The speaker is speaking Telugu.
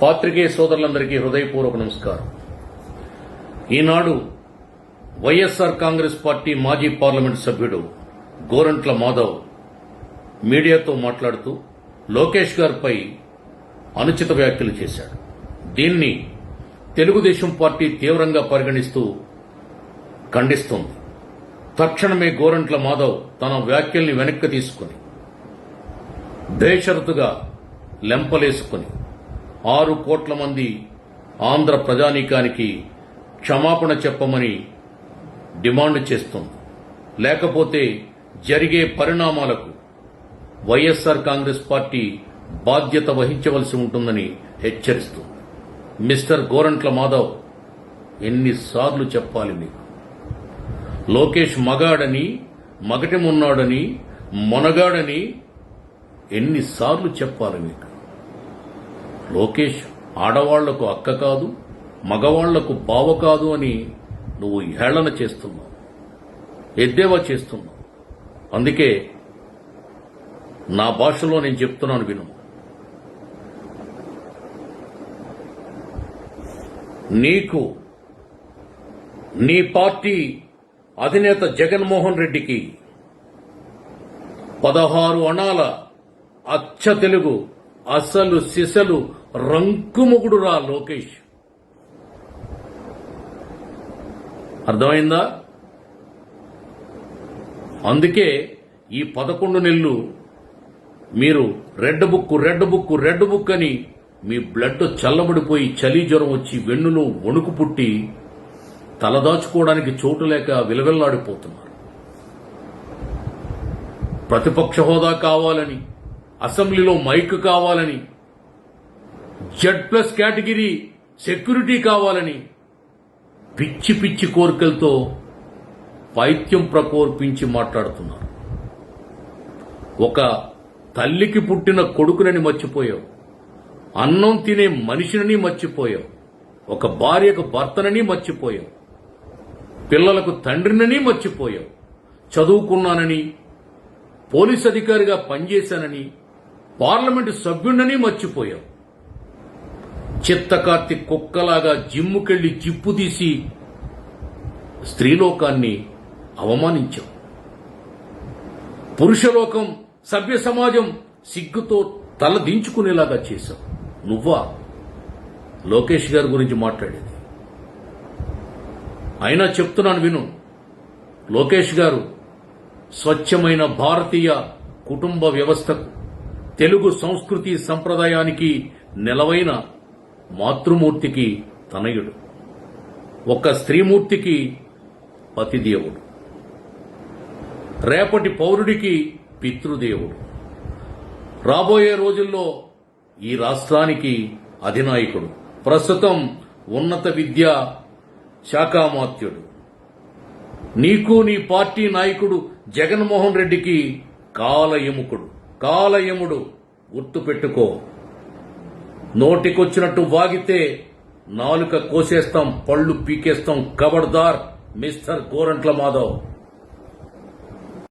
పాత్రికేయ సోదరులందరికీ హృదయపూర్వక నమస్కారం. ఈనాడు వైఎస్ఆర్ కాంగ్రెస్ పార్టీ మాజీ పార్లమెంట్ సభ్యుడు గోరంట్ల మాధవ్ మీడియాతో మాట్లాడుతూ లోకేష్ గారిపై అనుచిత వ్యాఖ్యలు చేశాడు. దీన్ని తెలుగుదేశం పార్టీ తీవ్రంగా పరిగణిస్తూ ఖండిస్తోంది. తక్షణమే గోరంట్ల మాధవ్ తన వ్యాఖ్యల్ని వెనక్కి తీసుకుని బేషరతుగా లెంపలేసుకుని 6 కోట్ల మంది ఆంధ్ర ప్రజానీకానికి క్షమాపణ చెప్పమని డిమాండ్ చేస్తోంది. లేకపోతే జరిగే పరిణామాలకు వైఎస్ఆర్ కాంగ్రెస్ పార్టీ బాధ్యత వహించవలసి ఉంటుందని హెచ్చరిస్తుంది. మిస్టర్ గోరంట్ల మాధవ్, ఎన్నిసార్లు చెప్పాలి మీకు? లోకేష్ మగాడని, మగటిమున్నాడని, మొనగాడని ఎన్నిసార్లు చెప్పాలి మీకు? లోకేష్ ఆడవాళ్లకు అక్క కాదు, మగవాళ్లకు బావ కాదు అని నువ్వు హేళన చేస్తున్నావు, ఎద్దేవా చేస్తున్నావు. అందుకే నా భాషలో నేను చెప్తున్నాను, విను. నీకు నీ పార్టీ అధినేత జగన్మోహన్ రెడ్డికి 16 అణాల అచ్చ తెలుగు అసలు సిసలు రంకుముగుడురా లోకేష్. అర్థమైందా? అందుకే ఈ 11 నెలలు మీరు రెడ్ బుక్ అని మీ బ్లడ్ చల్లబడిపోయి చలి జ్వరం వచ్చి వెన్నులో వణుకు పుట్టి తలదాచుకోవడానికి చోటు లేక విలవిల్లాడిపోతున్నారు. ప్రతిపక్ష హోదా కావాలని, అసెంబ్లీలో మైక్ కావాలని, Z+ కేటగిరీ సెక్యూరిటీ కావాలని పిచ్చి పిచ్చి కోరికలతో పైత్యం ప్రకోర్పించి మాట్లాడుతున్నారు. ఒక తల్లికి పుట్టిన కొడుకునని మర్చిపోయావు, అన్నం తినే మనిషిని మర్చిపోయావు, ఒక భార్యకు భర్తనని మర్చిపోయావు, పిల్లలకు తండ్రినని మర్చిపోయావు, చదువుకున్నానని, పోలీస్ అధికారిగా పనిచేశానని, పార్లమెంటు సభ్యుడినని మర్చిపోయావు. చిత్తకార్తి కుక్కలాగా జిమ్ముకెళ్లి జిప్పు తీసి స్త్రీలోకాన్ని అవమానించావు. పురుషలోకం, సభ్య సమాజం సిగ్గుతో తలదించుకునేలాగా చేశావు. నువ్వా లోకేష్ గారి గురించి మాట్లాడేది? అయినా చెప్తున్నాను, విను. లోకేష్ గారు స్వచ్ఛమైన భారతీయ కుటుంబ వ్యవస్థకు, తెలుగు సంస్కృతి సంప్రదాయానికి నెలవైన మాతృమూర్తికి తనయుడు, ఒక స్త్రీమూర్తికి పతిదేవుడు, రేపటి పౌరుడికి పితృదేవుడు, రాబోయే రోజుల్లో ఈ రాష్ట్రానికి అధినాయకుడు, ప్రస్తుతం ఉన్నత విద్యా శాఖామాత్యుడు, నీకు నీ పార్టీ నాయకుడు జగన్మోహన్ రెడ్డికి కాలయముడు. గుర్తుపెట్టుకో. నోటికొచ్చినట్టు వాగితే నాలుక కోసేస్తాం, పళ్ళు పీకేస్తాం. ఖబర్దార్ మిస్టర్ గోరంట్ల మాధవ్.